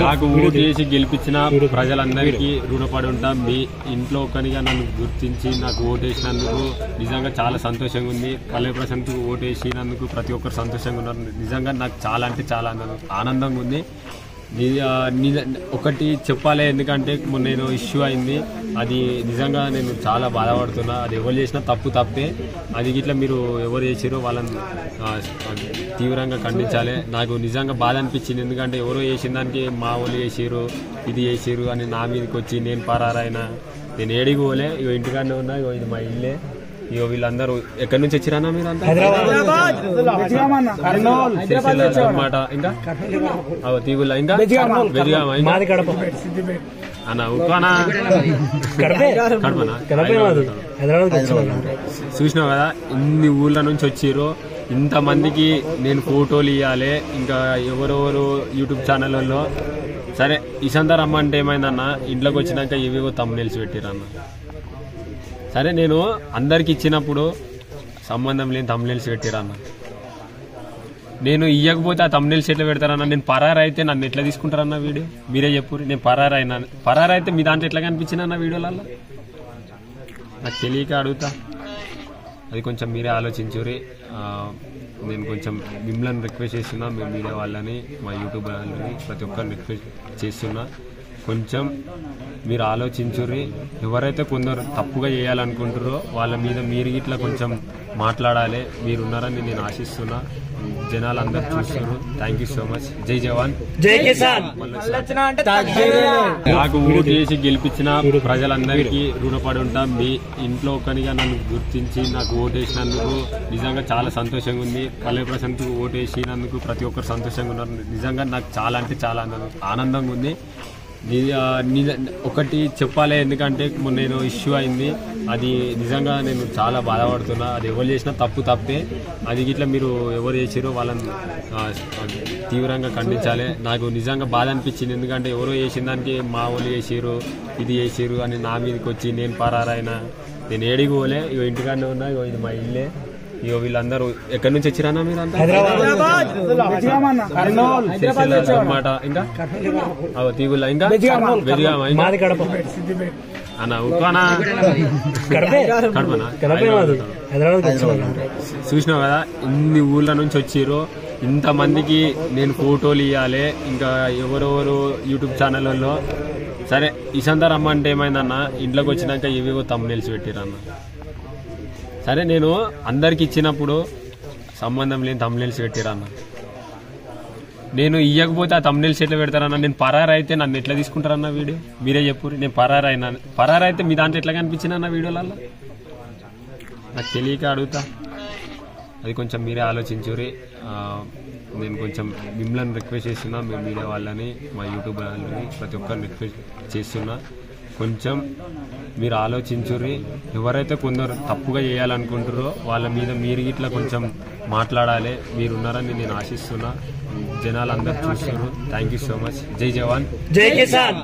నాకు ఓటు చేసి గెలిపించిన ప్రజలందరికీ రుణపడి ఉంటాం. మీ ఇంట్లో ఒకనిగా నన్ను గుర్తించి నాకు ఓటేసినందుకు నిజంగా చాలా సంతోషంగా ఉంది. పల్లె ప్రశాంత్కు ఓటేసినందుకు ప్రతి ఒక్కరు సంతోషంగా ఉన్నారు. నిజంగా నాకు చాలా అంటే చాలా ఆనందంగా ఉంది. ఒకటి చెప్పాలి, ఎందుకంటే నేను ఇష్యూ అయింది, అది నిజంగా నేను చాలా బాధపడుతున్నా. అది ఎవరు చేసినా తప్పే. అది ఇట్లా మీరు ఎవరు చేసిరో వాళ్ళని తీవ్రంగా ఖండించాలి. నాకు నిజంగా బాధ అనిపించింది, ఎందుకంటే ఎవరో చేసిన దానికి మా వాళ్ళు చేసిరు, ఇది చేసిరు అని నా మీదకి వచ్చి నేను పరారైనా. నేను ఏడికి పోలే, ఇగో ఇంటికాడనే ఉన్నా. ఇగో ఇది మా ఇల్లే. ఇగో వీళ్ళందరూ ఎక్కడి నుంచి వచ్చిరానా మీరు అంతా? అన్నమాట. ఇంకా తీగుల్లా, ఇంకా బెదిగామా అన్న ఉక్కనా చూసినావు కదా, ఇన్ని ఊళ్ళ నుంచి వచ్చిర్రు. ఇంతమందికి నేను ఫోటోలు ఇవ్వాలి. ఇంకా ఎవరెవరు యూట్యూబ్ ఛానళ్ళలో సరే ఇసంతా రమ్మంటే ఏమైందన్న, ఇంట్లోకి వచ్చినాక ఇవేవో తమ్మునేల్సి పెట్టిరన్న. సరే నేను అందరికి ఇచ్చినప్పుడు సంబంధం లేని తమ్మునేల్సి పెట్టిరన్న. నేను ఇవ్వకపోతే ఆ తమ్మునేల్సి ఎట్లా పెడతారన్న? నేను పరారైతే నన్ను ఎట్లా తీసుకుంటారన్న వీడియో? మీరే చెప్పు. నేను పరారైతే మీ దాంట్లో ఎట్లా కనిపించిందన్న వీడియోలలో? నాకు తెలియక అడుగుతా. అది కొంచెం మీరే ఆలోచించురి. నేను కొంచెం మిమ్మల్ని రిక్వెస్ట్ చేస్తున్నా, మేము మీడియా వాళ్ళని, మా యూట్యూబ్ వాళ్ళని, ప్రతి ఒక్కరిని రిక్వెస్ట్ చేస్తున్నా, కొంచెం మీరు ఆలోచించుర్రి. ఎవరైతే కొందరు తప్పుగా చేయాలనుకుంటారో వాళ్ళ మీద మీరు ఇట్లా కొంచెం మాట్లాడాలి. మీరున్నారని నేను ఆశిస్తున్నా. జనాలు అందరు చూస్తున్నారు. Thank you so much. జై జవాన్ జై కిసాన్. నాకు ఓటు చేసి గెలిపించిన ప్రజలందరికీ రుణపడి ఉంటాం. మీ ఇంట్లో ఒకనిగా నన్ను గుర్తించి నాకు ఓటేసినందుకు నిజంగా చాలా సంతోషంగా ఉంది. పల్లె ప్రశాంత్కు ఓటేసినందుకు ప్రతి ఒక్కరు సంతోషంగా ఉన్నారు. నిజంగా నాకు చాలా అంటే చాలా ఆనందంగా ఉంది. ఒకటి చెప్పాలి, ఎందుకంటే నేను ఇష్యూ అయింది, అది నిజంగా నేను చాలా బాధపడుతున్నా. అది ఎవరు చేసినా తప్పే. అది ఇట్లా మీరు ఎవరు చేసిరో వాళ్ళని తీవ్రంగా ఖండించాలి. నాకు నిజంగా బాధ అనిపించింది, ఎందుకంటే ఎవరో చేసిన దానికి మా వాళ్ళు చేసిరు, ఇది చేసిరు అని నా మీదకి వచ్చి నేను పరారైనా. నేను ఏడికి పోలే, ఇగో ఇంటికాడనే ఉన్నా. ఇగో ఇది మా ఇల్లే. ఇగో వీళ్ళందరూ ఎక్కడి నుంచి వచ్చిరానా మీరు అంతా? అన్నమాట. ఇంకా తీగుల్లా, ఇంకా బెదిగామా అన్న ఉక్కనా చూసినావు కదా, ఇన్ని ఊళ్ళ నుంచి వచ్చిర్రు. ఇంతమందికి నేను ఫోటోలు ఇవ్వాలి. ఇంకా ఎవరెవరు యూట్యూబ్ ఛానళ్ళలో సరే ఇసంతా రమ్మంటే ఏమైందన్న, ఇంట్లోకి వచ్చినాక ఇవేవో తమ్మునేల్సి పెట్టిరన్న. సరే నేను అందరికి ఇచ్చినప్పుడు సంబంధం లేని తమ్మునేల్సి పెట్టిరన్న. నేను ఇవ్వకపోతే ఆ తమ్మునేల్సి ఎట్లా పెడతారన్న? నేను పరారైతే నన్ను ఎట్లా తీసుకుంటారన్న వీడియో? మీరే చెప్పు. నేను పరారైతే మీ దాంట్లో ఎట్లా కనిపించిందన్న వీడియోలలో? నాకు తెలియక అడుగుతా. అది కొంచెం మీరే ఆలోచించురి. నేను కొంచెం మిమ్మల్ని రిక్వెస్ట్ చేస్తున్నా, మేము మీడియా వాళ్ళని, మా యూట్యూబ్ వాళ్ళని, ప్రతి ఒక్కరిని రిక్వెస్ట్ చేస్తున్నా, కొంచెం మీరు ఆలోచించుర్రి. ఎవరైతే కొందరు తప్పుగా చేయాలనుకుంటారో వాళ్ళ మీద మీరు ఇట్లా కొంచెం మాట్లాడాలి. మీరున్నారని నేను ఆశిస్తున్నా. జనాలు అందరు చూస్తున్నారు. Thank you so much. జై జవాన్ జై కిసాన్.